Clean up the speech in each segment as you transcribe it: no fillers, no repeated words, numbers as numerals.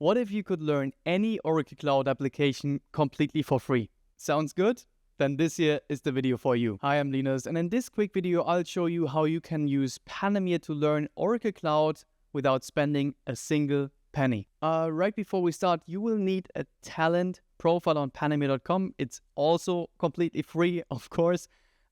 What if you could learn any Oracle Cloud application completely for free? Sounds good? Then this here is the video for you. Hi, I'm Linus, and in this quick video, I'll show you how you can use Panameer to learn Oracle Cloud without spending a single penny. Right before we start, you will need a talent profile on Panameer.com. It's also completely free, of course,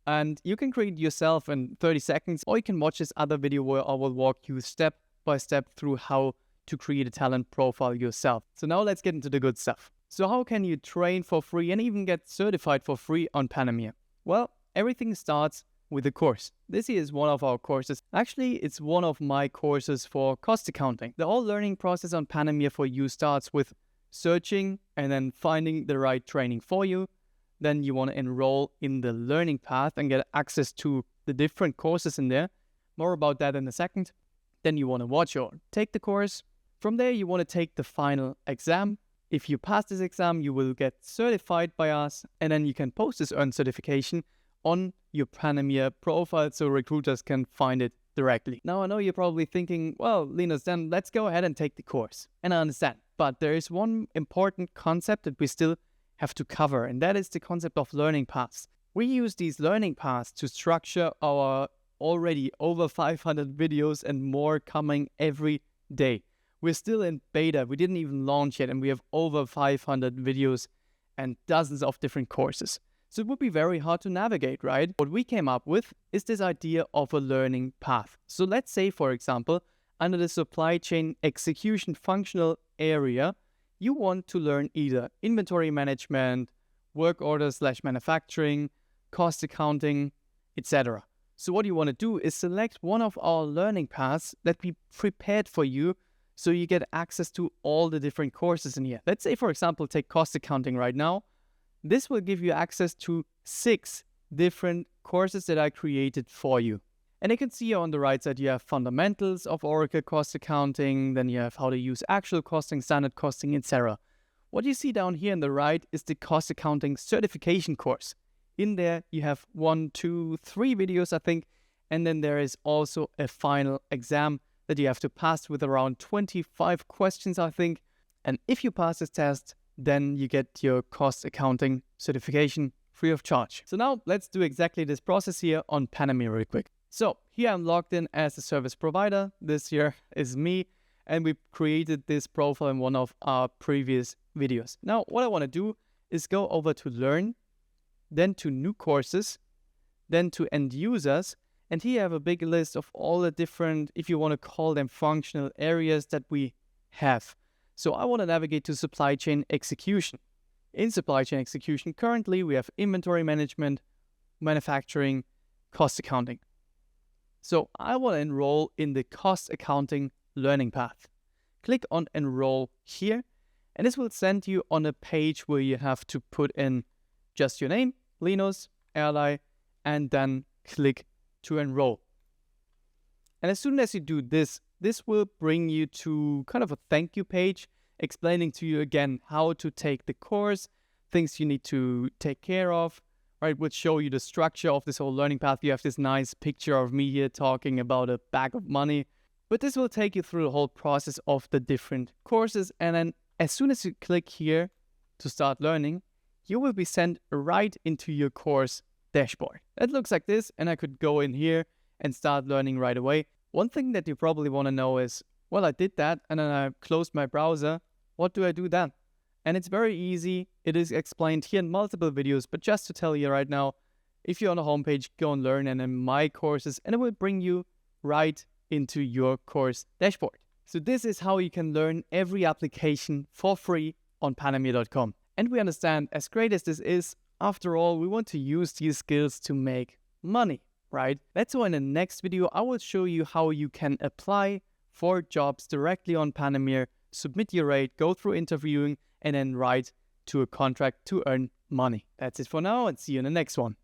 and you can create it yourself in 30 seconds, or you can watch this other video where I will walk you step by step through how to create a talent profile yourself. So now let's get into the good stuff. So how can you train for free and even get certified for free on Panameer? Well, everything starts with a course. This is one of our courses. Actually, it's one of my courses for cost accounting. The whole learning process on Panameer for you starts with searching and then finding the right training for you. Then you want to enroll in the learning path and get access to the different courses in there. More about that in a second. Then you want to watch or take the course. From there, you want to take the final exam. If you pass this exam, you will get certified by us, and then you can post this earned certification on your Panameer profile so recruiters can find it directly. Now, I know you're probably thinking, well, Linus, then let's go ahead and take the course. And I understand, but there is one important concept that we still have to cover, and that is the concept of learning paths. We use these learning paths to structure our already over 500 videos and more coming every day. We're still in beta, we didn't even launch yet, and we have over 500 videos and dozens of different courses. So it would be very hard to navigate, right? What we came up with is this idea of a learning path. So let's say, for example, under the supply chain execution functional area, you want to learn either inventory management, work orders / manufacturing, cost accounting, etc. So what you want to do is select one of our learning paths that we prepared for you so you get access to all the different courses in here. Let's say, for example, take cost accounting right now. This will give you access to 6 different courses that I created for you. And you can see on the right side, you have fundamentals of Oracle cost accounting, then you have how to use actual costing, standard costing, etc. What you see down here on the right is the cost accounting certification course. In there, you have 1, 2, 3 videos, I think, and then there is also a final exam that you have to pass with around 25 questions, I think. And if you pass this test, then you get your cost accounting certification free of charge. So now let's do exactly this process here on Panameer real quick. So here I'm logged in as a service provider. This here is me, and we created this profile in one of our previous videos. Now, what I want to do is go over to Learn, then to New Courses, then to End Users. And here I have a big list of all the different, if you want to call them functional areas that we have. So I want to navigate to supply chain execution. In supply chain execution, currently we have inventory management, manufacturing, cost accounting. So I want to enroll in the cost accounting learning path. Click on enroll here, and this will send you on a page where you have to put in just your name, Linus, Airline, and then click to enroll. And as soon as you do this, this will bring you to kind of a thank you page explaining to you again how to take the course, things you need to take care of, right? Would show you the structure of this whole learning path. You have this nice picture of me here talking about a bag of money, but this will take you through the whole process of the different courses. And then as soon as you click here to start learning, you will be sent right into your course dashboard. It looks like this, and I could go in here and start learning right away. One thing that you probably want to know is, well, I did that and then I closed my browser. What do I do then? And it's very easy. It is explained here in multiple videos, but just to tell you right now, if you're on the homepage, go and learn and then my courses, and it will bring you right into your course dashboard. So this is how you can learn every application for free on Panameer.com. And we understand, as great as this is, after all, we want to use these skills to make money, right? That's why in the next video, I will show you how you can apply for jobs directly on Panameer, submit your rate, go through interviewing, and then write to a contract to earn money. That's it for now, and see you in the next one.